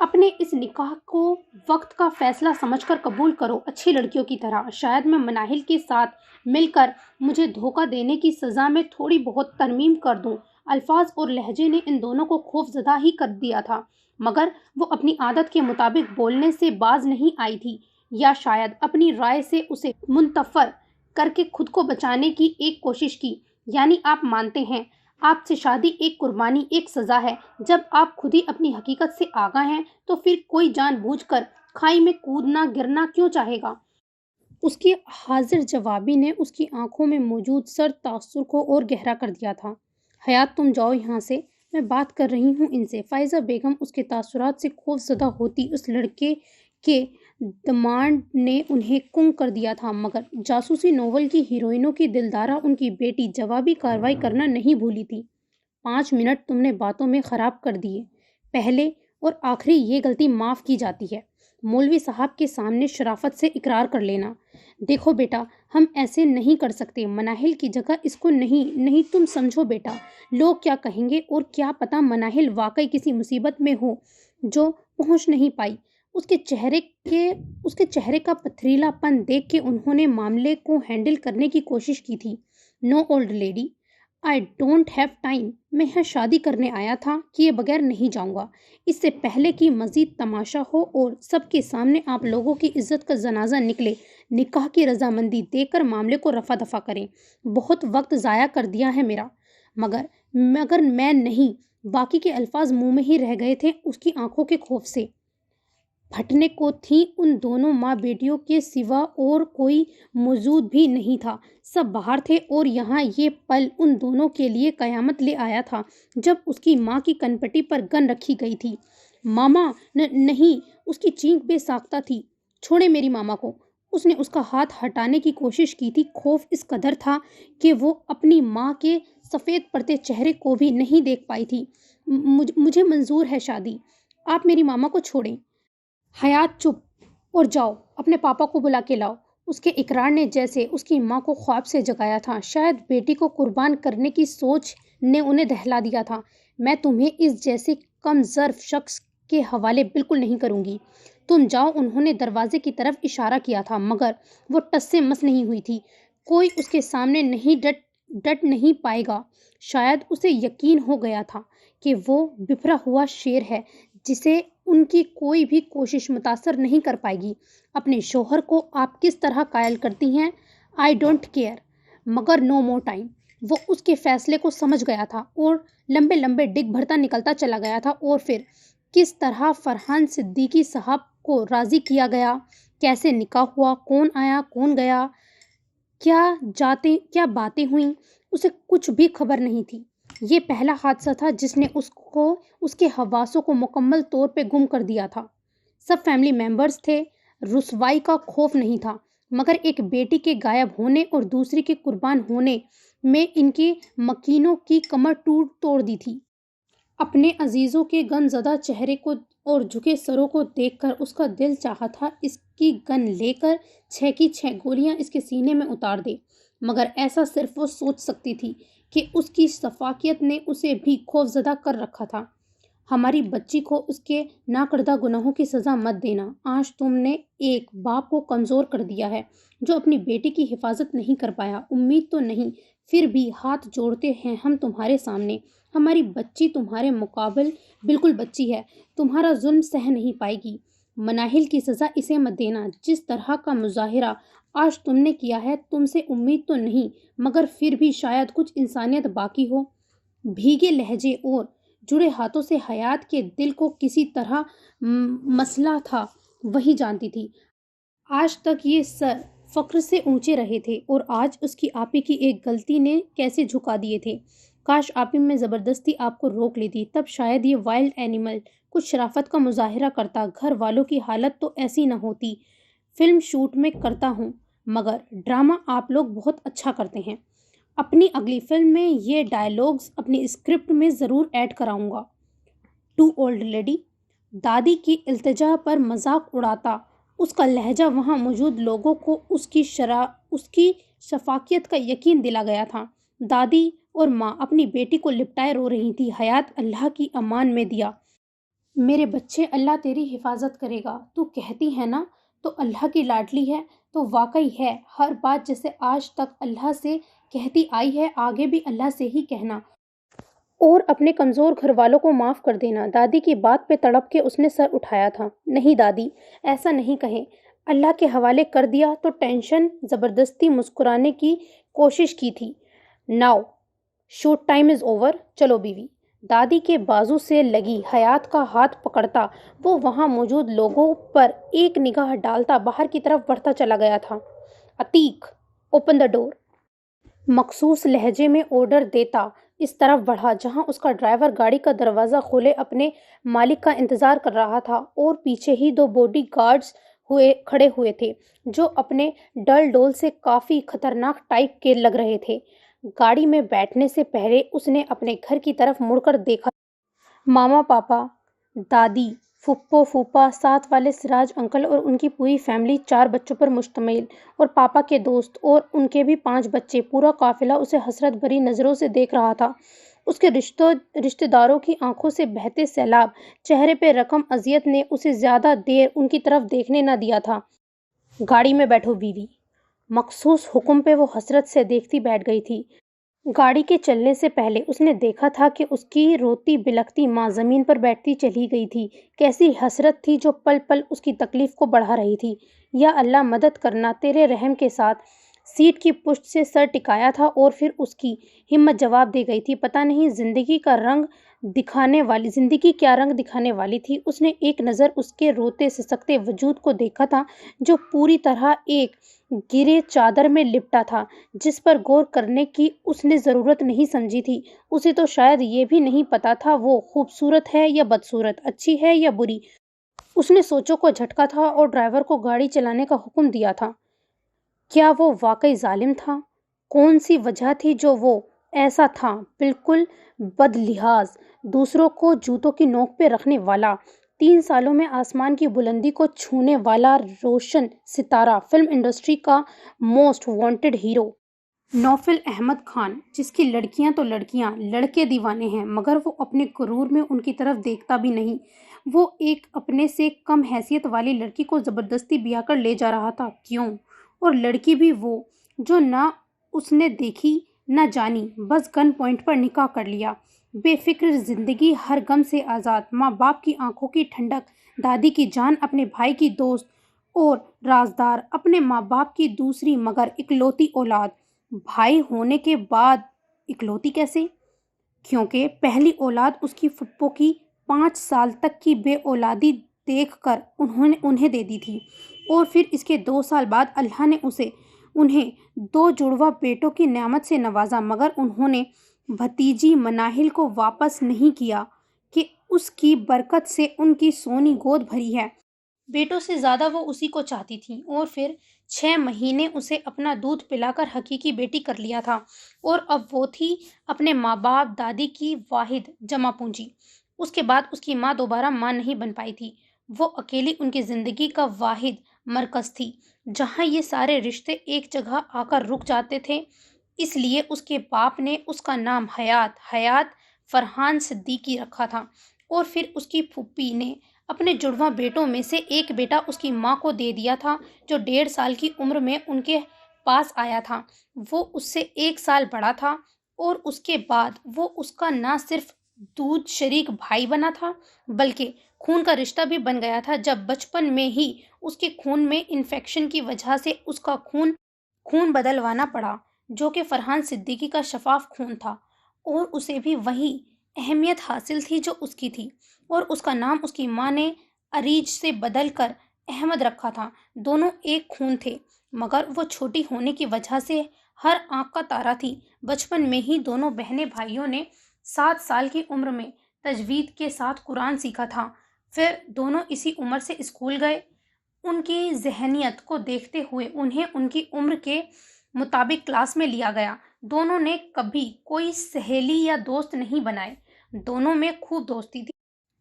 اپنے اس نکاح کو وقت کا فیصلہ سمجھ کر قبول کرو، اچھی لڑکیوں کی طرح۔ شاید میں مناہل کے ساتھ مل کر مجھے دھوکہ دینے کی سزا میں تھوڑی بہت ترمیم کر دوں۔ الفاظ اور لہجے نے ان دونوں کو خوف زدہ ہی کر دیا تھا، مگر وہ اپنی عادت کے مطابق بولنے سے باز نہیں آئی تھی، یا شاید اپنی رائے سے اسے منتفر کر کے خود کو بچانے کی ایک کوشش کی۔ یعنی آپ مانتے ہیں آپ سے شادی ایک قربانی، ایک سزا ہے؟ جب آپ خود ہی اپنی حقیقت سے آگاہ ہیں تو پھر کوئی جان بوجھ کر کھائی میں کودنا گرنا کیوں چاہے گا؟ اس کی حاضر جوابی نے اس کی آنکھوں میں موجود سر تاثر کو اور گہرا کر دیا تھا۔ حیات تم جاؤ یہاں سے، میں بات کر رہی ہوں ان سے۔ فائزہ بیگم اس کے تاثرات سے خوف زدہ ہوتی اس لڑکے کے ڈمانڈ نے انہیں کنگ کر دیا تھا، مگر جاسوسی ناول کی ہیروئنوں کی دلدارہ ان کی بیٹی جوابی کارروائی کرنا نہیں بھولی تھی۔ 5 منٹ تم نے باتوں میں خراب کر دیے، پہلے اور آخری یہ غلطی معاف کی جاتی ہے۔ مولوی صاحب کے سامنے شرافت سے اقرار کر لینا۔ دیکھو بیٹا، ہم ایسے نہیں کر سکتے، مناہل کی جگہ اس کو نہیں تم سمجھو بیٹا، لوگ کیا کہیں گے، اور کیا پتہ مناہل واقعی کسی مصیبت میں ہو جو پہنچ نہیں پائی۔ اس کے چہرے کا پتھریلا پن دیکھ کے انہوں نے معاملے کو ہینڈل کرنے کی کوشش کی تھی۔ No old lady, I don't have time. میں یہاں شادی کرنے آیا تھا، کیے بغیر نہیں جاؤں گا۔ اس سے پہلے کہ مزید تماشا ہو اور سب کے سامنے آپ لوگوں کی عزت کا جنازہ نکلے، نکاح کی رضامندی دے کر معاملے کو رفع دفع کریں۔ بہت وقت ضائع کر دیا ہے میرا، مگر میں نہیں۔ باقی کے الفاظ منہ میں ہی رہ گئے تھے اس کی آنکھوں کے خوف سے۔ پھٹنے کو تھی ان دونوں ماں بیٹیوں کے سوا اور کوئی موجود بھی نہیں تھا، سب باہر تھے، اور یہاں یہ پل ان دونوں کے لیے قیامت لے آیا تھا جب اس کی ماں کی کنپٹی پر گن رکھی گئی تھی۔ ماما نہیں، اس کی چینخ بے ساختہ تھی۔ چھوڑے میری ماما کو۔ اس نے اس کا ہاتھ ہٹانے کی کوشش کی تھی، خوف اس قدر تھا کہ وہ اپنی ماں کے سفید پڑتے چہرے کو بھی نہیں دیکھ پائی تھی۔ مجھے منظور ہے شادی، آپ میری ماما کو چھوڑیں۔ حیات چپ، اور جاؤ اپنے پاپا کو بلا کے لاؤ۔ اس کے اقرار نے جیسے اس کی ماں کو خواب سے جگایا تھا، شاید بیٹی کو قربان کرنے کی سوچ نے انہیں دہلا دیا تھا۔ میں تمہیں اس جیسے کم ظرف شخص کے حوالے بالکل نہیں کروں گی، تم جاؤ۔ انہوں نے دروازے کی طرف اشارہ کیا تھا، مگر وہ ٹس سے مس نہیں ہوئی تھی۔ کوئی اس کے سامنے نہیں ڈٹ نہیں پائے گا۔ شاید اسے یقین ہو گیا تھا کہ وہ بپھرا ہوا شیر ہے جسے ان کی کوئی بھی کوشش متاثر نہیں کر پائے گی۔ اپنے شوہر کو آپ کس طرح قائل کرتی ہیں؟ آئی ڈونٹ کیئر، مگر نو مور ٹائم۔ وہ اس کے فیصلے کو سمجھ گیا تھا اور لمبے لمبے ڈگ بھرتا نکلتا چلا گیا تھا۔ اور پھر کس طرح فرحان صدیقی صاحب کو راضی کیا گیا، کیسے نکاح ہوا، کون آیا کون گیا، کیا باتیں ہوئیں، اسے کچھ بھی خبر نہیں تھی۔ یہ پہلا حادثہ تھا جس نے اس کے حواسوں کو مکمل طور پہ گم کر دیا تھا۔ سب فیملی ممبرز تھے، رسوائی کا خوف نہیں تھا، مگر ایک بیٹی کے غائب ہونے اور دوسری کے قربان ہونے میں ان کے مکینوں کی کمر توڑ دی تھی۔ اپنے عزیزوں کے غم زدہ چہرے کو اور جھکے سروں کو دیکھ کر اس کا دل چاہا تھا اس کی گن لے کر 6 کی 6 گولیاں اس کے سینے میں اتار دے، مگر ایسا صرف وہ سوچ سکتی تھی کہ اس کی شفافیت نے اسے بھی خوف زدہ کر رکھا تھا۔ ہماری بچی کو اس کے ناکردہ گناہوں کی سزا مت دینا۔ آج تم نے ایک باپ کو کمزور کر دیا ہے جو اپنی بیٹی کی حفاظت نہیں کر پایا۔ امید تو نہیں، پھر بھی ہاتھ جوڑتے ہیں ہم تمہارے سامنے۔ ہماری بچی تمہارے مقابل بالکل بچی ہے، تمہارا ظلم سہ نہیں پائے گی۔ مناہل کی سزا اسے مت دینا۔ جس طرح کا مظاہرہ آج تم نے کیا ہے، تم سے امید تو نہیں، مگر پھر بھی شاید کچھ انسانیت باقی ہو۔ بھیگے لہجے اور جڑے ہاتھوں سے حیات کے دل کو کسی طرح مسئلہ تھا، وہی جانتی تھی۔ آج تک یہ سر فخر سے اونچے رہے تھے، اور آج اس کی آپی کی ایک غلطی نے کیسے جھکا دیے تھے۔ کاش آپی میں زبردستی آپ کو روک لیتی، تب شاید یہ وائلڈ اینیمل کچھ شرافت کا مظاہرہ کرتا۔ گھر والوں کی حالت تو ایسی نہ ہوتی۔ فلم شوٹ میں کرتا ہوں، مگر ڈرامہ آپ لوگ بہت اچھا کرتے ہیں۔ اپنی اگلی فلم میں یہ ڈائیلاگز اپنی اسکرپٹ میں ضرور ایڈ کراؤں گا۔ ٹو اولڈ لیڈی، دادی کی التجا پر مذاق اڑاتا اس کا لہجہ وہاں موجود لوگوں کو اس کی شفافیت کا یقین دلا گیا تھا۔ دادی اور ماں اپنی بیٹی کو لپٹائے رو رہی تھی۔ حیات اللہ کی امان میں دیا میرے بچے، اللہ تیری حفاظت کرے گا۔ تو کہتی ہے نا تو اللہ کی لاڈلی ہے۔ تو واقعی ہے، ہر بات جیسے آج تک اللہ سے کہتی آئی ہے، آگے بھی اللہ سے ہی کہنا، اور اپنے کمزور گھر والوں کو معاف کر دینا۔ دادی کی بات پہ تڑپ کے اس نے سر اٹھایا تھا۔ نہیں دادی، ایسا نہیں کہیں، اللہ کے حوالے کر دیا تو ٹینشن۔ زبردستی مسکرانے کی کوشش کی تھی۔ Now shoot time is over, چلو بیوی۔ دادی کے بازو سے لگی حیات کا ہاتھ پکڑتا وہ وہاں موجود لوگوں پر ایک نگاہ ڈالتا باہر کی طرف بڑھتا چلا گیا تھا۔ عتیق، اوپن دا ڈور، مخصوص لہجے میں آرڈر دیتا اس طرف بڑھا جہاں اس کا ڈرائیور گاڑی کا دروازہ کھولے اپنے مالک کا انتظار کر رہا تھا، اور پیچھے ہی دو باڈی گارڈز کھڑے ہوئے تھے جو اپنے ڈل ڈول سے کافی خطرناک ٹائپ کے لگ رہے تھے۔ گاڑی میں بیٹھنے سے پہلے اس نے اپنے گھر کی طرف مڑ کر دیکھا۔ ماما، پاپا، دادی، پھپھو، پھوپھا، ساتھ والے سراج انکل اور ان کی پوری فیملی، 4 بچوں پر مشتمل، اور پاپا کے دوست اور ان کے بھی 5 بچے، پورا قافلہ اسے حسرت بھری نظروں سے دیکھ رہا تھا۔ اس کے رشتہ داروں کی آنکھوں سے بہتے سیلاب، چہرے پہ رقم اذیت نے اسے زیادہ دیر ان کی طرف دیکھنے نہ دیا تھا۔ گاڑی میں بیٹھو بیوی، مخصوص حکم پہ وہ حسرت سے دیکھتی بیٹھ گئی تھی۔ گاڑی کے چلنے سے پہلے اس نے دیکھا تھا کہ اس کی روتی بلکتی ماں زمین پر بیٹھتی چلی گئی تھی۔ کیسی حسرت تھی جو پل پل اس کی تکلیف کو بڑھا رہی تھی۔ یا اللہ مدد کرنا، تیرے رحم کے ساتھ سیٹ کی پشت سے سر ٹکایا تھا اور پھر اس کی ہمت جواب دے گئی تھی۔ پتہ نہیں زندگی کیا رنگ دکھانے والی تھی۔ اس نے ایک نظر اس کے روتے سسکتے وجود کو دیکھا تھا جو پوری طرح ایک گرے چادر میں لپٹا تھا، جس پر غور کرنے کی اس نے ضرورت نہیں سمجھی تھی۔ اسے تو شاید یہ بھی نہیں پتا تھا وہ خوبصورت ہے یا بدصورت، اچھی ہے یا بری۔ اس نے سوچوں کو جھٹکا تھا اور ڈرائیور کو گاڑی چلانے کا حکم دیا تھا۔ کیا وہ واقعی ظالم تھا؟ کون سی وجہ تھی جو وہ ایسا تھا؟ بالکل بدلحاظ، دوسروں کو جوتوں کی نوک پہ رکھنے والا، 3 سالوں میں آسمان کی بلندی کو چھونے والا روشن ستارہ، فلم انڈسٹری کا موسٹ وانٹڈ ہیرو، نوفل احمد خان، جس کی لڑکیاں تو لڑکیاں، لڑکے دیوانے ہیں، مگر وہ اپنے غرور میں ان کی طرف دیکھتا بھی نہیں۔ وہ ایک اپنے سے کم حیثیت والی لڑکی کو زبردستی بیاہ کر لے جا رہا تھا۔ کیوں؟ اور لڑکی بھی وہ جو نہ اس نے دیکھی نہ جانی، بس گن پوائنٹ پر نکاح کر لیا۔ بے فکر زندگی، ہر غم سے آزاد، ماں باپ کی آنکھوں کی ٹھنڈک، دادی کی جان، اپنے بھائی کی دوست اور رازدار، اپنے ماں باپ کی دوسری مگر اکلوتی اولاد۔ بھائی ہونے کے بعد اکلوتی کیسے؟ کیونکہ پہلی اولاد اس کی پھپھو کی 5 سال تک کی بے اولادی دیکھ کر انہیں دے دی تھی، اور پھر اس کے 2 سال بعد اللہ نے انہیں 2 جڑواں بیٹوں کی نعمت سے نوازا، مگر انہوں نے بھتیجی مناہل کو واپس نہیں کیا کہ اس کی برکت سے ان کی سونی گود بھری ہے۔ بیٹوں سے زیادہ وہ اسی کو چاہتی تھی، اور پھر 6 مہینے اسے اپنا دودھ پلا کر حقیقی بیٹی کر لیا تھا، اور اب وہ تھی اپنے ماں باپ دادی کی واحد جمع پونجی۔ اس کے بعد اس کی ماں دوبارہ ماں نہیں بن پائی تھی۔ وہ اکیلی ان کی زندگی کا واحد مرکز تھی جہاں یہ سارے رشتے ایک جگہ آ کر رک جاتے تھے۔ اس لیے اس کے باپ نے اس کا نام حیات فرحان صدیقی رکھا تھا، اور پھر اس کی پھوپھی نے اپنے جڑواں بیٹوں میں سے ایک بیٹا اس کی ماں کو دے دیا تھا جو 1.5 سال کی عمر میں ان کے پاس آیا تھا۔ وہ اس سے 1 سال بڑا تھا، اور اس کے بعد وہ اس کا نہ صرف دودھ شریک بھائی بنا تھا بلکہ خون کا رشتہ بھی بن گیا تھا۔ جب بچپن میں ہی اس کے خون میں انفیکشن کی وجہ سے اس کا خون بدلوانا پڑا، جو کہ فرحان صدیقی کا شفاف خون تھا، اور اسے بھی وہی اہمیت حاصل تھی جو اس کی تھی، اور اس کا نام اس کی ماں نے اریج سے بدل کر احمد رکھا تھا۔ دونوں ایک خون تھے، مگر وہ چھوٹی ہونے کی وجہ سے ہر آنکھ کا تارا تھی۔ بچپن میں ہی دونوں بہنیں بھائیوں نے 7 سال کی عمر میں تجوید کے ساتھ قرآن سیکھا تھا۔ پھر دونوں اسی عمر سے اسکول گئے۔ ان کی ذہنیت کو دیکھتے ہوئے انہیں ان کی عمر کے مطابق کلاس میں لیا گیا۔ دونوں نے کبھی کوئی سہیلی یا دوست نہیں بنائے، دونوں میں خوب دوستی تھی۔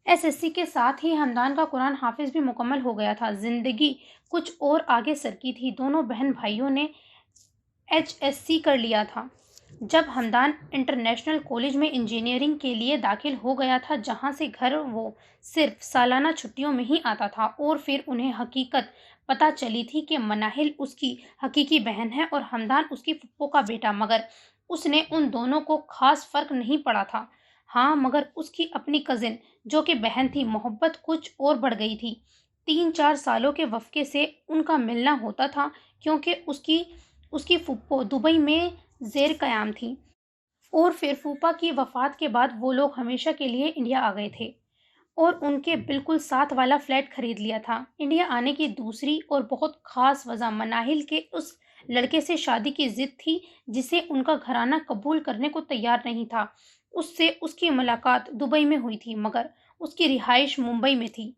SSC کے ساتھ ہی حمدان کا قرآن حافظ بھی مکمل ہو گیا تھا۔ زندگی کچھ اور آگے سرکی تھی۔ دونوں بہن بھائیوں نے HSC کر لیا تھا۔ جب ہمدان انٹرنیشنل کالج میں انجینئرنگ کے لیے داخل ہو گیا تھا، جہاں سے گھر وہ صرف سالانہ چھٹیوں میں ہی آتا تھا، اور پھر انہیں حقیقت پتہ چلی تھی کہ مناہل اس کی حقیقی بہن ہے اور ہمدان اس کی پھپھو کا بیٹا، مگر اس نے ان دونوں کو خاص فرق نہیں پڑا تھا۔ ہاں، مگر اس کی اپنی کزن جو کہ بہن تھی، محبت کچھ اور بڑھ گئی تھی۔ 3-4 سالوں کے وقفے سے ان کا ملنا ہوتا تھا، کیونکہ اس کی پھپھو دبئی میں زیر قیام تھی، اور پھر پھوپھا کی وفات کے بعد وہ لوگ ہمیشہ کے لیے انڈیا آ گئے تھے اور ان کے بالکل ساتھ والا فلیٹ خرید لیا تھا۔ انڈیا آنے کی دوسری اور بہت خاص وجہ مناہل کے اس لڑکے سے شادی کی ضد تھی جسے ان کا گھرانہ قبول کرنے کو تیار نہیں تھا۔ اس سے اس کی ملاقات دبئی میں ہوئی تھی، مگر اس کی رہائش ممبئی میں تھی۔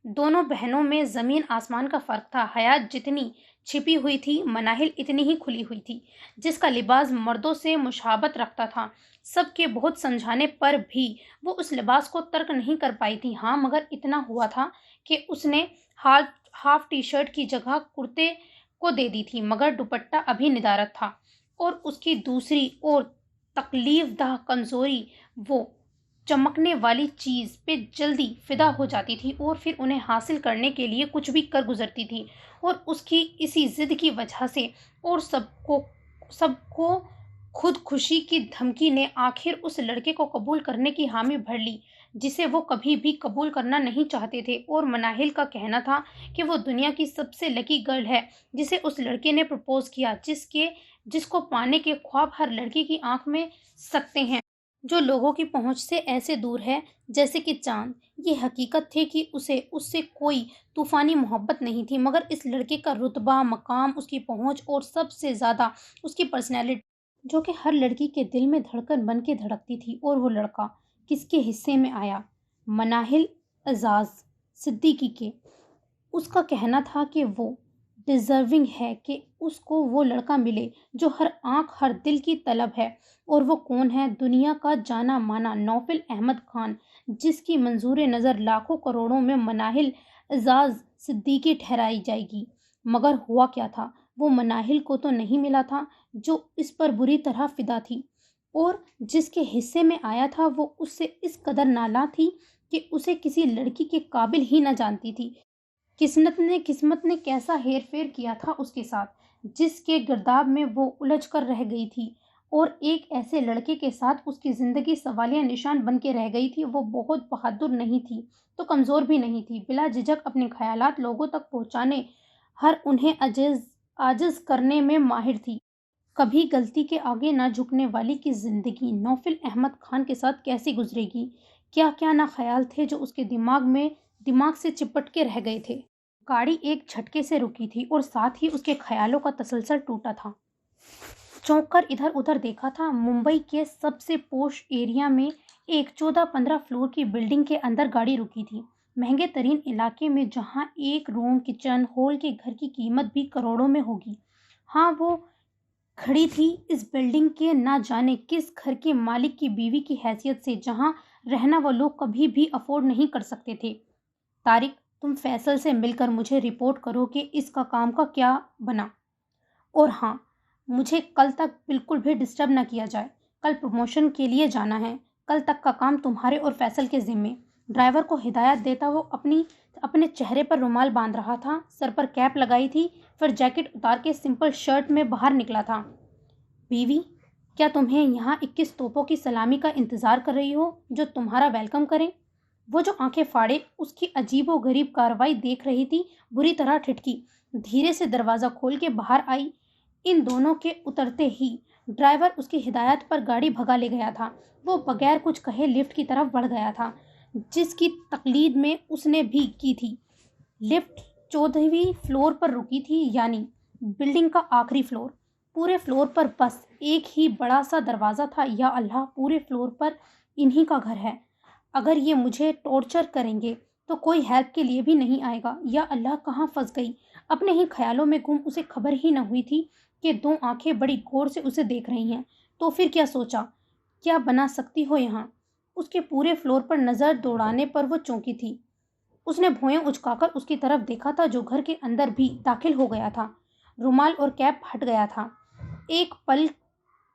دونوں بہنوں میں زمین آسمان کا فرق تھا۔ حیات جتنی چھپی ہوئی تھی، مناہل اتنی ہی کھلی ہوئی تھی، جس کا لباس مردوں سے مشابہت رکھتا تھا۔ سب کے بہت سمجھانے پر بھی وہ اس لباس کو ترک نہیں کر پائی تھی۔ ہاں، مگر اتنا ہوا تھا کہ اس نے ہاف ٹی شرٹ کی جگہ کرتے کو دے دی تھی، مگر دوپٹہ ابھی ندارت تھا، اور اس کی دوسری اور تکلیف دہ کمزوری وہ چمکنے والی چیز پہ جلدی فدا ہو جاتی تھی اور پھر انہیں حاصل کرنے کے لیے کچھ بھی کر گزرتی تھی، اور اس کی اسی ضد کی وجہ سے اور سب کو خودکشی کی دھمکی نے آخر اس لڑکے کو قبول کرنے کی حامی بھر لی جسے وہ کبھی بھی قبول کرنا نہیں چاہتے تھے۔ اور مناہل کا کہنا تھا کہ وہ دنیا کی سب سے لکی گرل ہے جسے اس لڑکے نے پرپوز کیا، جس کو پانے کے خواب ہر لڑکی کی آنکھ میں سکتے ہیں، جو لوگوں کی پہنچ سے ایسے دور ہے جیسے کہ چاند۔ یہ حقیقت تھی کہ اسے اس سے کوئی طوفانی محبت نہیں تھی، مگر اس لڑکے کا رتبہ، مقام، اس کی پہنچ اور سب سے زیادہ اس کی پرسنالٹی، جو کہ ہر لڑکی کے دل میں دھڑکن بن کے دھڑکتی تھی۔ اور وہ لڑکا کس کے حصے میں آیا؟ مناہل اعزاز صدیقی کے۔ اس کا کہنا تھا کہ وہ ڈیزرونگ ہے کہ اس کو وہ لڑکا ملے جو ہر آنکھ ہر دل کی طلب ہے۔ اور وہ کون ہے؟ دنیا کا جانا مانا نوفل احمد خان، جس کی منظور نظر لاکھوں کروڑوں میں مناہل اعزاز صدیقی ٹھہرائی جائے گی۔ مگر ہوا کیا تھا؟ وہ مناہل کو تو نہیں ملا تھا جو اس پر بری طرح فدا تھی، اور جس کے حصے میں آیا تھا وہ اس سے اس قدر نالاں تھی کہ اسے کسی لڑکی کے قابل ہی نہ جانتی تھی۔ قسمت نے کیسا ہیر پھیر کیا تھا اس کے ساتھ، جس کے گرداب میں وہ الجھ کر رہ گئی تھی، اور ایک ایسے لڑکے کے ساتھ اس کی زندگی سوالیہ نشان بن کے رہ گئی تھی۔ وہ بہت بہادر نہیں تھی تو کمزور بھی نہیں تھی، بلا جھجک اپنے خیالات لوگوں تک پہنچانے، ہر انہیں عاجز کرنے میں ماہر تھی۔ کبھی غلطی کے آگے نہ جھکنے والی کی زندگی نوفل احمد خان کے ساتھ کیسی گزرے گی؟ کیا کیا نہ خیال تھے جو اس کے دماغ سے چپٹ کے رہ گئے تھے۔ گاڑی ایک جھٹکے سے رکی تھی اور ساتھ ہی اس کے خیالوں کا تسلسل ٹوٹا تھا۔ چونک کر ادھر ادھر دیکھا تھا۔ ممبئی کے سب سے پوش ایریا میں ایک 14-15 فلور کی بلڈنگ کے اندر گاڑی رکی تھی، مہنگے ترین علاقے میں، جہاں ایک روم کچن ہال کے گھر کی قیمت بھی کروڑوں میں ہوگی۔ ہاں، وہ کھڑی تھی اس بلڈنگ کے نہ جانے کس گھر کے مالک کی بیوی کی حیثیت سے، جہاں رہنا وہ لوگ کبھی بھی افورڈ نہیں کر سکتے تھے۔ طارق، تم فیصل سے مل کر مجھے رپورٹ کرو کہ اس کا کام کا کیا بنا، اور ہاں، مجھے کل تک بالکل بھی ڈسٹرب نہ کیا جائے۔ کل پروموشن کے لیے جانا ہے۔ کل تک کا کام تمہارے اور فیصل کے ذمے۔ ڈرائیور کو ہدایت دیتا وہ اپنے چہرے پر رومال باندھ رہا تھا، سر پر کیپ لگائی تھی، پھر جیکٹ اتار کے سمپل شرٹ میں باہر نکلا تھا۔ بیوی، کیا تمہیں یہاں 21 توپوں کی سلامی کا انتظار کر رہی ہو جو تمہارا ویلکم کریں؟ وہ جو آنکھیں پھاڑے اس کی عجیب و غریب کارروائی دیکھ رہی تھی، بری طرح ٹھٹکی، دھیرے سے دروازہ کھول کے باہر آئی۔ ان دونوں کے اترتے ہی ڈرائیور اس کی ہدایت پر گاڑی بھگا لے گیا تھا۔ وہ بغیر کچھ کہے لفٹ کی طرف بڑھ گیا تھا، جس کی تقلید میں اس نے بھی کی تھی۔ لفٹ 14ویں فلور پر رکی تھی، یعنی بلڈنگ کا آخری فلور۔ پورے فلور پر بس ایک ہی بڑا سا دروازہ تھا۔ یا اللہ، پورے فلور پر انہی کا گھر ہے۔ اگر یہ مجھے ٹارچر کریں گے تو کوئی ہیلپ کے لیے بھی نہیں آئے گا۔ یا اللہ، کہاں پھنس گئی؟ اپنے ہی خیالوں میں گم اسے خبر ہی نہ ہوئی تھی کہ 2 آنکھیں بڑی غور سے اسے دیکھ رہی ہیں۔ تو پھر کیا سوچا؟ کیا بنا سکتی ہو یہاں؟ اس کے پورے فلور پر نظر دوڑانے پر وہ چونکی تھی۔ اس نے بھویں اچکا کر اس کی طرف دیکھا تھا جو گھر کے اندر بھی داخل ہو گیا تھا۔ رومال اور کیپ ہٹ گیا تھا۔ ایک پل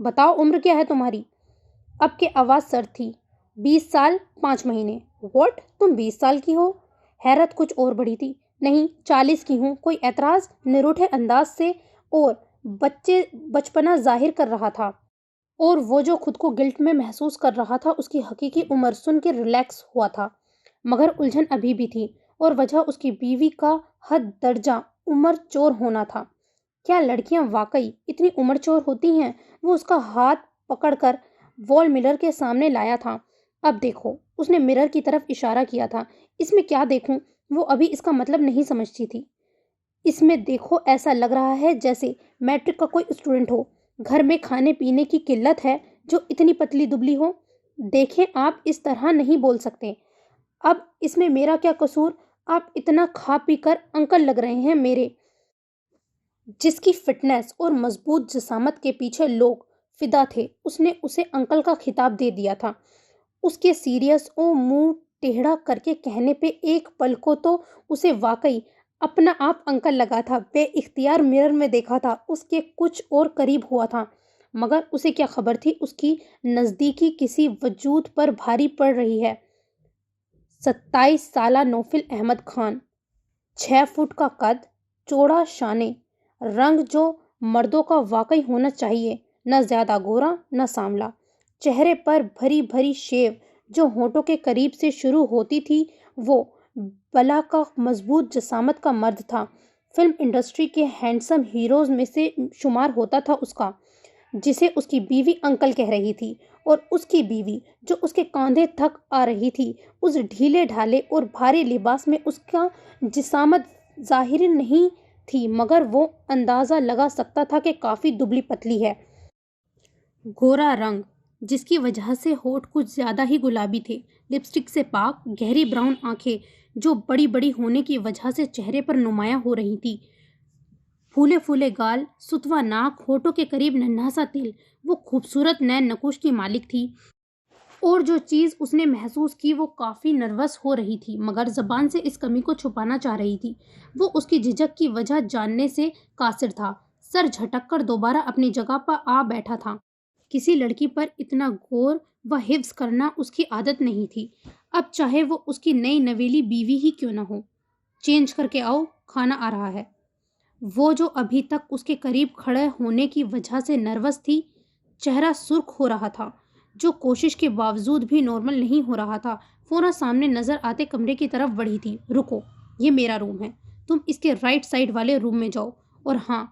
بتاؤ عمر کیا ہے تمہاری؟ اب کی آواز سرد تھی۔ 20 سال 5 مہینے۔ واٹ، تم 20 سال کی ہو؟ حیرت کچھ اور بڑھی تھی۔ نہیں، 40 کی ہوں۔ کوئی اعتراض؟ نروٹھے انداز سے اور بچپنا ظاہر کر رہا تھا، اور وہ جو خود کو گلٹ میں محسوس کر رہا تھا اس کی حقیقی عمر سن کے ریلیکس ہوا تھا، مگر الجھن ابھی بھی تھی، اور وجہ اس کی بیوی کا حد درجہ عمر چور ہونا تھا۔ کیا لڑکیاں واقعی اتنی عمر چور ہوتی ہیں؟ وہ اس کا ہاتھ پکڑ کر وال مرر کے سامنے لایا تھا۔ اب دیکھو، اس نے مرر کی طرف اشارہ کیا تھا۔ اس میں کیا دیکھوں؟ وہ ابھی اس کا مطلب نہیں سمجھتی تھی۔ اس میں دیکھو، ایسا لگ رہا ہے جیسے میٹرک کا کوئی اسٹوڈنٹ ہو، گھر میں کھانے پینے کی قلت ہے جو اتنی پتلی دبلی ہو۔ دیکھیں، آپ اس طرح نہیں بول سکتے۔ اب اس میں میرا کیا قصور؟ آپ اتنا کھا پی کر انکل لگ رہے ہیں میرے۔ جس کی فٹنس اور مضبوط جسامت کے پیچھے لوگ فدا تھے، اس نے اسے انکل کا خطاب دے دیا تھا۔ اس کے سیریس اور منہ ٹیڑھا کر کے کہنے پہ ایک پل کو تو اسے واقعی اپنا آپ انکل لگا تھا۔ بے اختیار مرر میں دیکھا تھا، اس کے کچھ اور قریب ہوا تھا، مگر اسے کیا خبر تھی اس کی نزدیکی کسی وجود پر بھاری پڑ رہی ہے۔ 27 سالہ نوفل احمد خان، 6 فٹ کا قد، چوڑا شانے، رنگ جو مردوں کا واقعی ہونا چاہیے، نہ زیادہ گورا نہ سانولا، چہرے پر بھری بھری شیو جو ہونٹوں کے قریب سے شروع ہوتی تھی، وہ بلا کا مضبوط جسامت کا مرد تھا۔ فلم انڈسٹری کے ہینڈسم ہیروز میں سے شمار ہوتا تھا اس کا، جسے اس کی بیوی انکل کہہ رہی تھی، اور اس کی بیوی جو اس کے کاندھے تک آ رہی تھی۔ اس ڈھیلے ڈھالے اور بھاری لباس میں اس کا جسامت ظاہر نہیں تھی، مگر وہ اندازہ لگا سکتا تھا کہ کافی دبلی پتلی ہے۔ گورا رنگ، جس کی وجہ سے ہونٹ کچھ زیادہ ہی گلابی تھے، لپسٹک سے پاک، گہری براؤن آنکھیں جو بڑی بڑی ہونے کی وجہ سے چہرے پر نمایاں ہو رہی تھی، پھولے پھولے گال، ستوا ناک، ہونٹوں کے قریب ننھا سا تل۔ وہ خوبصورت نین نقوش کی مالک تھی، اور جو چیز اس نے محسوس کی وہ کافی نروس ہو رہی تھی، مگر زبان سے اس کمی کو چھپانا چاہ رہی تھی۔ وہ اس کی جھجک کی وجہ جاننے سے قاصر تھا۔ سر جھٹک کر دوبارہ اپنی جگہ پر آ بیٹھا تھا۔ کسی لڑکی پر اتنا غور و حفظ کرنا اس کی عادت نہیں تھی، اب چاہے وہ اس کی نئی نویلی بیوی ہی کیوں نہ ہو۔ چینج کر کے آؤ، کھانا آ رہا ہے۔ وہ جو ابھی تک اس کے قریب کھڑے ہونے کی وجہ سے نروس تھی، چہرہ سرخ ہو رہا تھا، جو کوشش کے باوجود بھی نارمل نہیں ہو رہا تھا، فوراً سامنے نظر آتے کمرے کی طرف بڑھی تھی۔ رکو، یہ میرا روم ہے، تم اس کے رائٹ سائڈ والے روم میں جاؤ، اور ہاں،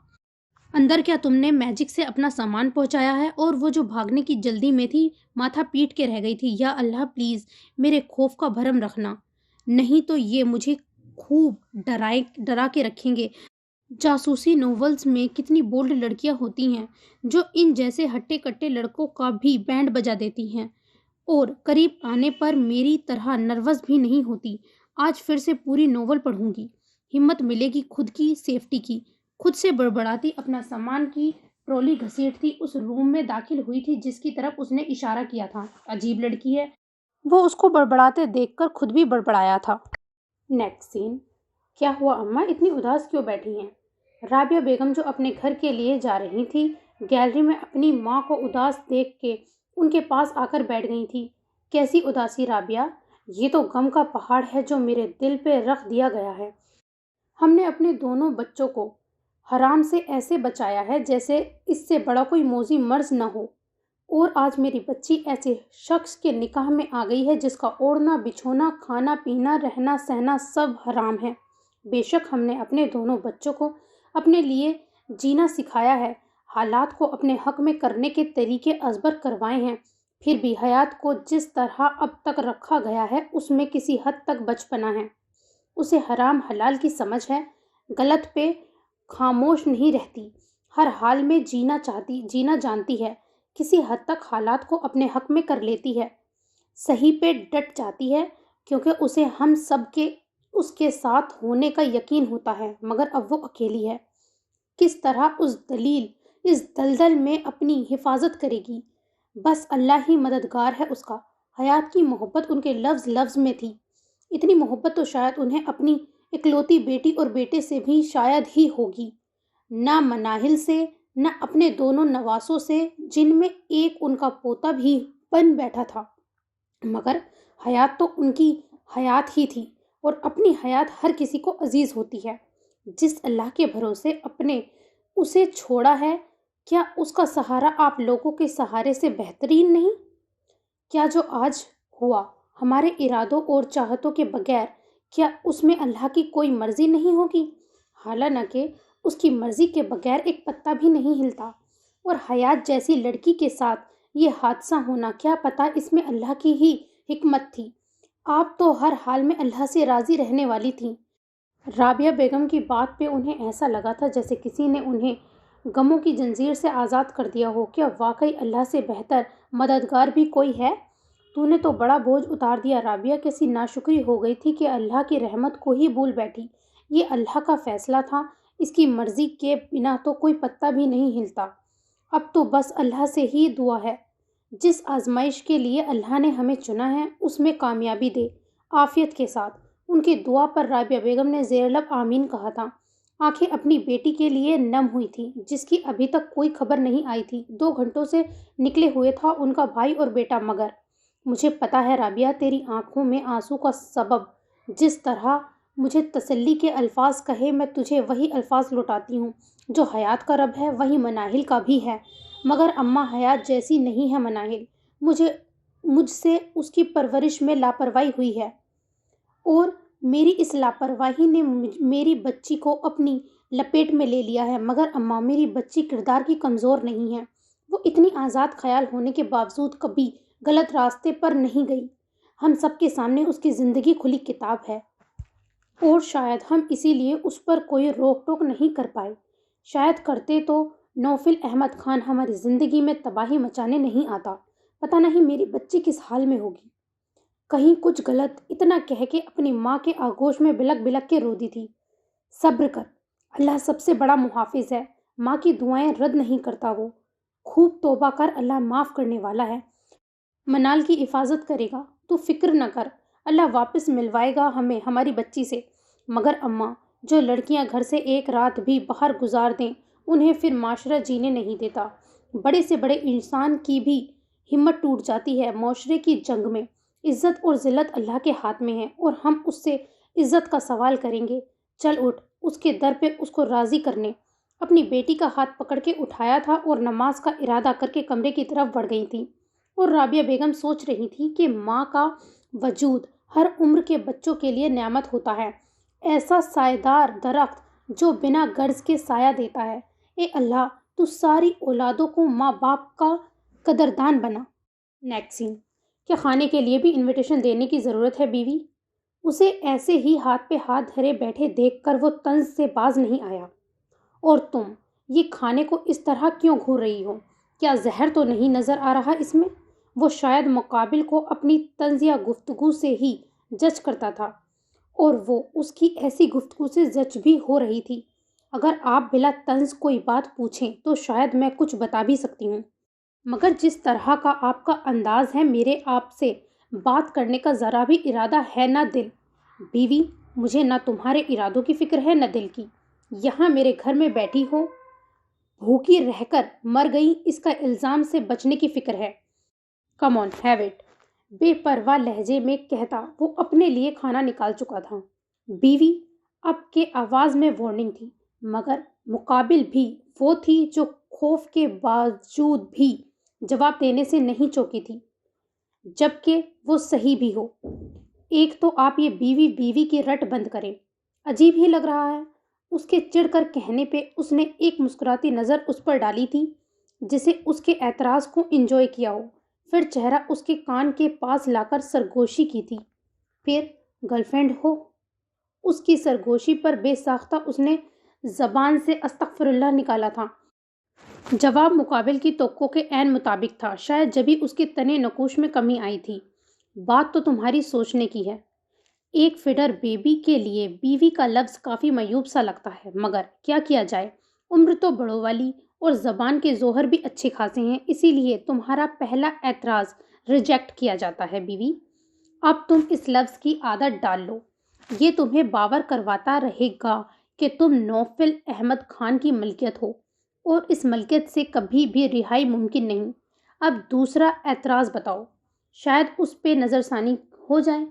اندر کیا تم نے میجک سے اپنا سامان پہنچایا ہے؟ اور وہ جو بھاگنے کی جلدی میں تھی، ماتھا پیٹ کے رہ گئی تھی۔ یا اللہ، پلیز میرے خوف کا بھرم رکھنا، نہیں تو یہ مجھے خوب ڈرا کے رکھیں گے۔ جاسوسی ناولز میں کتنی بولڈ لڑکیاں ہوتی ہیں جو ان جیسے ہٹے کٹے لڑکوں کا بھی بینڈ بجا دیتی ہیں، اور قریب آنے پر میری طرح نروس بھی نہیں ہوتی۔ آج پھر سے پوری ناول پڑھوں گی، ہمت ملے گی خود کی سیفٹی کی۔ خود سے بڑبڑاتی اپنا سامان کی ٹرالی گھسیٹتی اس روم میں داخل ہوئی تھی جس کی طرف اس نے اشارہ کیا تھا۔ عجیب لڑکی ہے، وہ اس کو بڑبڑاتے دیکھ کر خود بھی بڑبڑایا تھا۔ نیکسٹ سین۔ کیا ہوا اماں، اتنی اداس کیوں بیٹھی ہیں؟ رابعہ بیگم جو اپنے گھر کے لیے جا رہی تھی، گیلری میں اپنی ماں کو اداس دیکھ کے ان کے پاس آ کر بیٹھ گئی تھی۔ کیسی اداسی رابعہ؟ یہ تو غم کا پہاڑ ہے جو میرے دل پہ رکھ دیا گیا ہے۔ ہم نے اپنے دونوں بچوں کو حرام سے ایسے بچایا ہے جیسے اس سے بڑا کوئی موذی مرض نہ ہو، اور آج میری بچی ایسے شخص کے نکاح میں آ گئی ہے جس کا اوڑھنا بچھونا، کھانا پینا، رہنا سہنا سب حرام ہے۔ بے شک ہم نے اپنے دونوں بچوں کو اپنے لیے جینا سکھایا ہے، حالات کو اپنے حق میں کرنے کے طریقے ازبر کروائے ہیں، پھر بھی حیات کو جس طرح اب تک رکھا گیا ہے اس میں کسی حد تک بچپنا ہے۔ اسے حرام حلال کی سمجھ ہے، غلط پہ خاموش نہیں رہتی، ہر حال میں جینا جانتی ہے، کسی حد تک حالات کو اپنے حق میں کر لیتی ہے، صحیح پہ ڈٹ جاتی ہے کیونکہ اسے ہم سب کے اس کے ساتھ ہونے کا یقین ہوتا ہے، مگر اب وہ اکیلی ہے۔ کس طرح اس دلدل میں اپنی حفاظت کرے گی؟ بس اللہ ہی مددگار ہے اس کا۔ حیات کی محبت ان کے لفظ لفظ میں تھی، اتنی محبت تو شاید انہیں اپنی اکلوتی بیٹی اور بیٹے سے بھی شاید ہی ہوگی، نہ مناہل سے، نہ اپنے دونوں نواسوں سے جن میں ایک ان کا پوتا بھی بن بیٹھا تھا، مگر حیات تو ان کی حیات ہی تھی، اور اپنی حیات ہر کسی کو عزیز ہوتی ہے۔ جس اللہ کے بھروسے اپنے اسے چھوڑا ہے، کیا اس کا سہارا آپ لوگوں کے سہارے سے بہترین نہیں؟ کیا جو آج ہوا ہمارے ارادوں اور چاہتوں کے بغیر، کیا اس میں اللہ کی کوئی مرضی نہیں ہوگی؟ حالانکہ اس کی مرضی کے بغیر ایک پتا بھی نہیں ہلتا، اور حیات جیسی لڑکی کے ساتھ یہ حادثہ ہونا، کیا پتا اس میں اللہ کی ہی حکمت تھی۔ آپ تو ہر حال میں اللہ سے راضی رہنے والی تھیں۔ رابعہ بیگم کی بات پہ انہیں ایسا لگا تھا جیسے کسی نے انہیں غموں کی زنجیر سے آزاد کر دیا ہو۔ کیا واقعی اللہ سے بہتر مددگار بھی کوئی ہے؟ تو نے تو بڑا بوجھ اتار دیا۔ رابعہ کیسی ناشکری ہو گئی تھی کہ اللہ کی رحمت کو ہی بھول بیٹھی۔ یہ اللہ کا فیصلہ تھا، اس کی مرضی کے بنا تو کوئی پتا بھی نہیں ہلتا۔ اب تو بس اللہ سے ہی دعا ہے، جس آزمائش کے لیے اللہ نے ہمیں چنا ہے اس میں کامیابی دے، عافیت کے ساتھ۔ ان کی دعا پر رابعہ بیگم نے زیر لب آمین کہا تھا۔ آنکھیں اپنی بیٹی کے لیے نم ہوئی تھیں، جس کی ابھی تک کوئی خبر نہیں آئی تھی۔ 2 گھنٹوں سے نکلے ہوئے تھا ان کا بھائی اور بیٹا، مگر مجھے پتا ہے رابعہ، تیری آنکھوں میں آنسو کا سبب جس طرح مجھے تسلی کے الفاظ کہے، میں تجھے وہی الفاظ لوٹاتی ہوں جو حیات کا رب ہے وہی مناہل کا بھی ہے۔ مگر اماں حیات جیسی نہیں ہے مناہل، مجھ سے اس کی پرورش میں لاپرواہی ہوئی ہے، اور میری اس لاپرواہی نے میری بچی کو اپنی لپیٹ میں لے لیا ہے۔ مگر اماں، میری بچی کردار کی کمزور نہیں ہے، وہ اتنی آزاد خیال ہونے کے باوجود کبھی غلط راستے پر نہیں گئی۔ ہم سب کے سامنے اس کی زندگی کھلی کتاب ہے، اور شاید ہم اسی لیے اس پر کوئی روک ٹوک نہیں کر پائے۔ شاید کرتے تو نوفل احمد خان ہماری زندگی میں تباہی مچانے نہیں آتا۔ پتہ نہیں میری بچی کس حال میں ہوگی۔ کہیں کچھ غلط، اتنا کہہ کے اپنی ماں کے آغوش میں بلک بلک کے رو دی تھی۔ صبر کر، اللہ سب سے بڑا محافظ ہے، ماں کی دعائیں رد نہیں کرتا وہ۔ خوب توبہ کر، اللہ معاف کرنے والا ہے، منال کی حفاظت کرے گا، تو فکر نہ کر، اللہ واپس ملوائے گا ہمیں ہماری بچی سے۔ مگر اماں، جو لڑکیاں گھر سے ایک رات بھی باہر گزار دیں، انہیں پھر معاشرہ جینے نہیں دیتا۔ بڑے سے بڑے انسان کی بھی ہمت ٹوٹ جاتی ہے معاشرے کی جنگ میں۔ عزت اور ذلت اللہ کے ہاتھ میں ہے، اور ہم اس سے عزت کا سوال کریں گے۔ چل اٹھ، اس کے در پہ اس کو راضی کرنے۔ اپنی بیٹی کا ہاتھ پکڑ کے اٹھایا تھا اور نماز کا ارادہ کر کے کمرے کی طرف بڑھ گئی تھی، اور رابعہ بیگم سوچ رہی تھی کہ ماں کا وجود ہر عمر کے بچوں کے لیے نعمت ہوتا ہے، ایسا سایہ درخت جو بنا غرض کے سایہ دیتا ہے۔ اے اللہ، تو ساری اولادوں کو ماں باپ کا قدردان بنا۔ نیکسٹ سین۔ کیا کھانے کے لیے بھی انویٹیشن دینے کی ضرورت ہے بیوی؟ اسے ایسے ہی ہاتھ پہ ہاتھ دھرے بیٹھے دیکھ کر وہ طنز سے باز نہیں آیا۔ اور تم یہ کھانے کو اس طرح کیوں گھور رہی ہو؟ کیا زہر تو نہیں نظر آ رہا اس میں؟ وہ شاید مقابل کو اپنی طنز یا گفتگو سے ہی جج کرتا تھا، اور وہ اس کی ایسی گفتگو سے جج بھی ہو رہی تھی۔ اگر آپ بلا طنز کوئی بات پوچھیں تو شاید میں کچھ بتا بھی سکتی ہوں، مگر جس طرح کا آپ کا انداز ہے، میرے آپ سے بات کرنے کا ذرا بھی ارادہ ہے نہ دل۔ بیوی، مجھے نہ تمہارے ارادوں کی فکر ہے نہ دل کی۔ یہاں میرے گھر میں بیٹھی ہو، بھوکی رہ کر مر گئی، اس کا الزام سے بچنے کی فکر ہے۔ کم آن، ہیو اٹ، بے پرواہ لہجے میں کہتا وہ اپنے لیے کھانا نکال چکا تھا۔ بیوی، اب کے آواز میں وارننگ تھی، مگر مقابل بھی وہ تھی جو خوف کے باوجود بھی جواب دینے سے نہیں چوکی تھی، جبکہ وہ صحیح بھی ہو۔ ایک تو آپ یہ بیوی بیوی کی رٹ بند کریں، عجیب ہی لگ رہا ہے۔ اس کے چڑھ کر کہنے پہ اس نے ایک مسکراتی نظر اس پر ڈالی تھی، جسے اس کے اعتراض کو انجوائے کیا ہو، پھر چہرہ اس کے کان کے پاس لا کر سرگوشی کی تھی۔ پھر گرل فرینڈ ہو؟ اس کی سرگوشی پر بے ساختہ اس نے زبان سے استغفر اللہ نکالا تھا۔ جواب مقابل کی توقع کے عین مطابق تھا، شاید جبھی اس کے تنے نقوش میں کمی آئی تھی۔ بات تو تمہاری سوچنے کی ہے۔ ایک فڈر بیبی کے لیے بیوی کا لفظ کافی معیوب سا لگتا ہے، مگر کیا کیا جائے، عمر تو بڑوں والی اور زبان کے ظوہر بھی اچھے خاصے ہیں، اسی لیے تمہارا پہلا اعتراض ریجیکٹ کیا جاتا ہے۔ بیوی، اب تم اس لفظ کی عادت ڈال لو، یہ تمہیں باور کرواتا رہے گا کہ تم نوفل احمد خان کی ملکیت ہو۔ اور اس ملکیت سے کبھی بھی رہائی ممکن نہیں۔ اب دوسرا اعتراض بتاؤ، شاید اس پہ نظر ثانی ہو جائے۔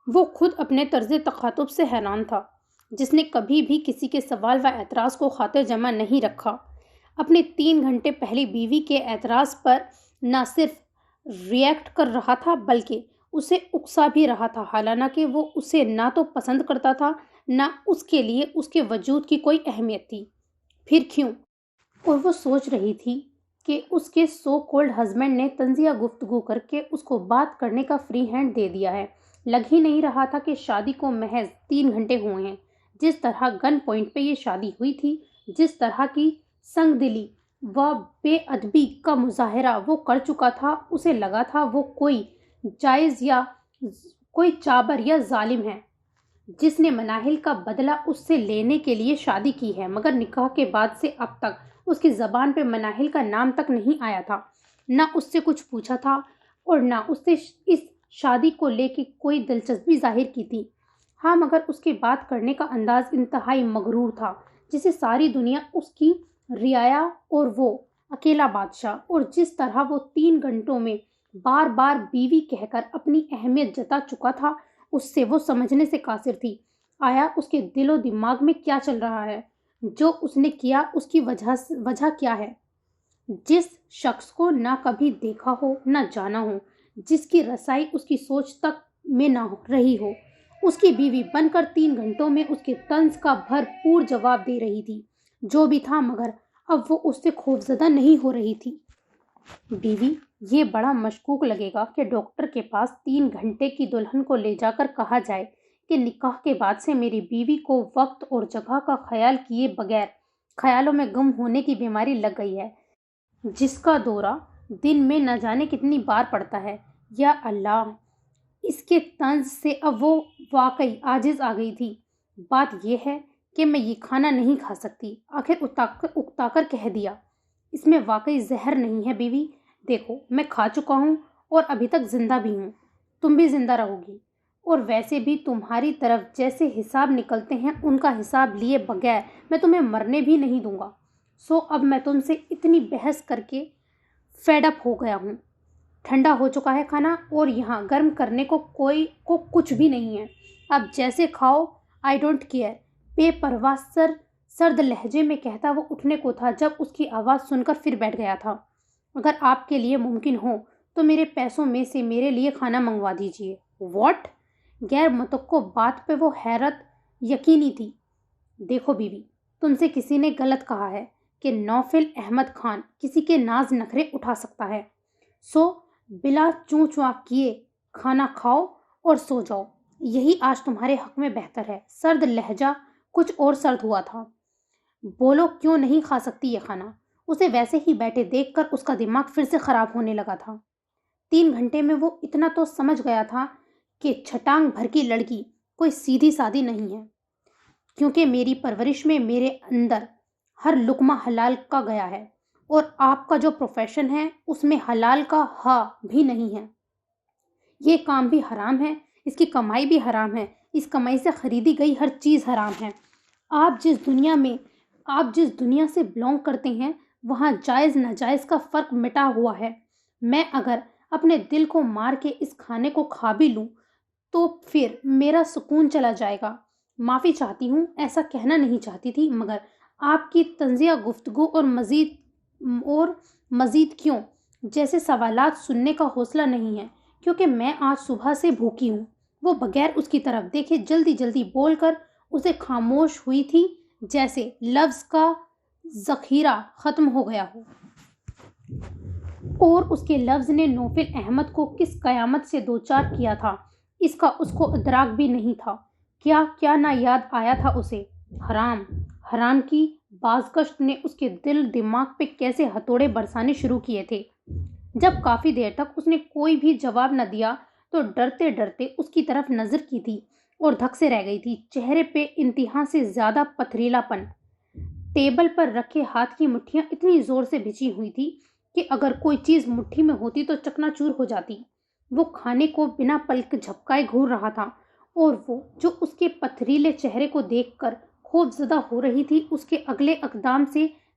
وہ خود اپنے طرز تخاطب سے حیران تھا، جس نے کبھی بھی کسی کے سوال و اعتراض کو خاطر جمع نہیں رکھا۔ اپنے 3 گھنٹے پہلی بیوی کے اعتراض پر نہ صرف ریئیکٹ کر رہا تھا بلکہ اسے اکسا بھی رہا تھا، حالانکہ وہ اسے نہ تو پسند کرتا تھا نہ اس کے لیے اس کے وجود کی کوئی اہمیت تھی۔ پھر کیوں؟ اور وہ سوچ رہی تھی کہ اس کے سو کولڈ ہسبینڈ نے طنزیہ گفتگو کر کے اس کو بات کرنے کا فری ہینڈ دے دیا ہے۔ لگ ہی نہیں رہا تھا کہ شادی کو محض 3 گھنٹے ہوئے ہیں۔ جس طرح گن پوائنٹ پہ یہ شادی ہوئی تھی، جس طرح کی سنگ دلی و بے ادبی کا مظاہرہ وہ کر چکا تھا، اسے لگا تھا وہ کوئی جائز یا کوئی جابر یا ظالم ہے جس نے مناہل کا بدلہ اس سے لینے کے لیے شادی کی ہے، مگر نکاح کے بعد سے اب تک اس کی زبان پہ مناہل کا نام تک نہیں آیا تھا، نہ اس سے کچھ پوچھا تھا اور نہ اس نے اس شادی کو لے کے کوئی دلچسپی ظاہر کی تھی۔ ہاں، مگر اس کے بات کرنے کا انداز انتہائی مغرور تھا، جسے ساری دنیا اس کی رعایا اور وہ اکیلا بادشاہ، اور جس طرح وہ 3 گھنٹوں میں بار بار بیوی کہہ کر اپنی اہمیت جتا چکا تھا، اس سے وہ سمجھنے سے قاصر تھی۔ آیا اس کے دل و دماغ میں کیا چل رہا ہے؟ جو اس نے کیا اس کی وجہ کیا ہے؟ جس شخص کو نہ کبھی دیکھا ہو نہ جانا ہو، جس کی رسائی اس کی سوچ تک میں نہ رہی ہو، اس کی بیوی بن کر 3 گھنٹوں میں اس کے طنز کا بھرپور جواب دے رہی تھی۔ جو بھی تھا، مگر اب وہ اس سے خوفزدہ نہیں ہو رہی تھی۔ بیوی، یہ بڑا مشکوک لگے گا کہ ڈاکٹر کے پاس 3 گھنٹے کی دلہن کو لے جا کر کہا جائے کہ نکاح کے بعد سے میری بیوی کو وقت اور جگہ کا خیال کیے بغیر خیالوں میں گم ہونے کی بیماری لگ گئی ہے، جس کا دورہ دن میں نہ جانے کتنی بار پڑتا ہے۔ یا اللہ! اس کے طنز سے اب وہ واقعی عاجز آ گئی تھی۔ بات یہ ہے کہ میں یہ کھانا نہیں کھا سکتی، آخر اکتا کر کہہ دیا۔ اس میں واقعی زہر نہیں ہے بیوی، دیکھو میں کھا چکا ہوں اور ابھی تک زندہ بھی ہوں، تم بھی زندہ رہو گی، اور ویسے بھی تمہاری طرف جیسے حساب نکلتے ہیں ان کا حساب لیے بغیر میں تمہیں مرنے بھی نہیں دوں گا۔ سو اب میں تم سے اتنی بحث کر کے فیڈ اپ ہو گیا ہوں۔ ٹھنڈا ہو چکا ہے کھانا اور یہاں گرم کرنے کو کچھ بھی نہیں ہے، اب جیسے کھاؤ، آئی ڈونٹ کیئر۔ بے پرواہ سرد لہجے میں کہتا وہ اٹھنے کو تھا جب اس کی آواز سن کر پھر بیٹھ گیا تھا۔ اگر آپ کے لیے ممکن ہو تو میرے پیسوں میں سے میرے لیے کھانا منگوا دیجیے۔ واٹ؟ غیر متوقع بات پہ وہ حیرت یقینی تھی۔ دیکھو بیوی، تم سے کسی نے غلط کہا ہے کہ نوفل احمد خان کسی کے ناز نخرے اٹھا سکتا ہے، سو بلا چوں چواں کیے کھانا کھاؤ اور سو جاؤ، یہی آج تمہارے حق میں بہتر ہے۔ سرد لہجہ کچھ اور سرد ہوا تھا۔ بولو کیوں نہیں کھا سکتی یہ کھانا؟ اسے ویسے ہی بیٹھے دیکھ کر اس کا دماغ پھر سے خراب ہونے لگا تھا۔ 3 گھنٹے میں وہ اتنا تو سمجھ گیا تھا کہ چھٹانگ بھر کی لڑکی کوئی سیدھی سادی نہیں ہے، کیونکہ میری پرورش میں میرے اندر ہر لقمہ حلال کا گیا ہے، اور آپ کا جو پروفیشن ہے اس میں حلال کا ہا بھی نہیں ہے۔ یہ کام بھی حرام ہے، اس کی کمائی بھی حرام ہے، اس کمائی سے خریدی گئی ہر چیز حرام ہے۔ آپ جس دنیا سے بلونگ کرتے ہیں وہاں جائز ناجائز کا فرق مٹا ہوا ہے۔ میں اگر اپنے دل کو مار کے اس کھانے کو کھا بھی لوں تو پھر میرا سکون چلا جائے گا۔ معافی چاہتی ہوں، ایسا کہنا نہیں چاہتی تھی، مگر آپ کی طنزیہ گفتگو اور مزید کیوں جیسے سوالات سننے کا حوصلہ نہیں ہے، کیونکہ میں آج صبح سے بھوکی ہوں۔ وہ بغیر اس کی طرف دیکھے جلدی جلدی بول کر اسے خاموش ہوئی تھی، جیسے لفظ کا ذخیرہ ختم ہو گیا ہو، اور اس کے لفظ نے نوفل احمد کو کس قیامت سے دوچار کیا تھا اس کا اس کو ادراک بھی نہیں تھا۔ کیا کیا نہ یاد آیا تھا اسے۔ حرام کی بازگشت نے اس کے دل دماغ پہ کیسے ہتھوڑے برسانے شروع کیے تھے۔ جب کافی دیر تک اس نے کوئی بھی جواب نہ دیا تو ڈرتے ڈرتے اس کی طرف نظر کی تھی اور دھک سے رہ گئی تھی، چہرے پہ انتہا سے زیادہ پتھریلا پن۔ ٹیبل پر رکھے ہاتھ کی مٹھیاں اتنی زور سے بھیجی ہوئی تھی کہ اگر کوئی چیز مٹھی میں ہوتی تو چکنا چور ہو جاتی۔ وہ کھانے کو بنا پلک جھپکائے گھور رہا تھا، اور وہ جو اس کے پتھریلے چہرے کو دیکھ کر خوف زدہ ہو رہی تھی، اس کے اگلے اقدام سے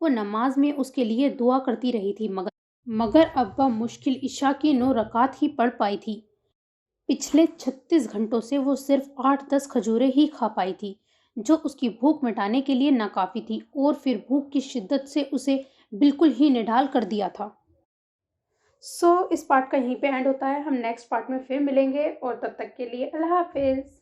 وہ نماز میں اس کے لیے دعا کرتی رہی تھی، مگر ابا مشکل عشاء کی 9 رکعت ہی پڑھ پائی تھی۔ پچھلے 36 گھنٹوں سے وہ صرف 8-10 کھجوریں ہی کھا پائی تھی، جو اس کی بھوک مٹانے کے لیے ناکافی تھی، اور پھر بھوک کی شدت سے اسے بالکل ہی نڈال کر دیا تھا۔ اس پارٹ کا یہیں پہ اینڈ ہوتا ہے۔ ہم نیکسٹ پارٹ میں پھر ملیں گے، اور تب تک کے لیے اللہ حافظ۔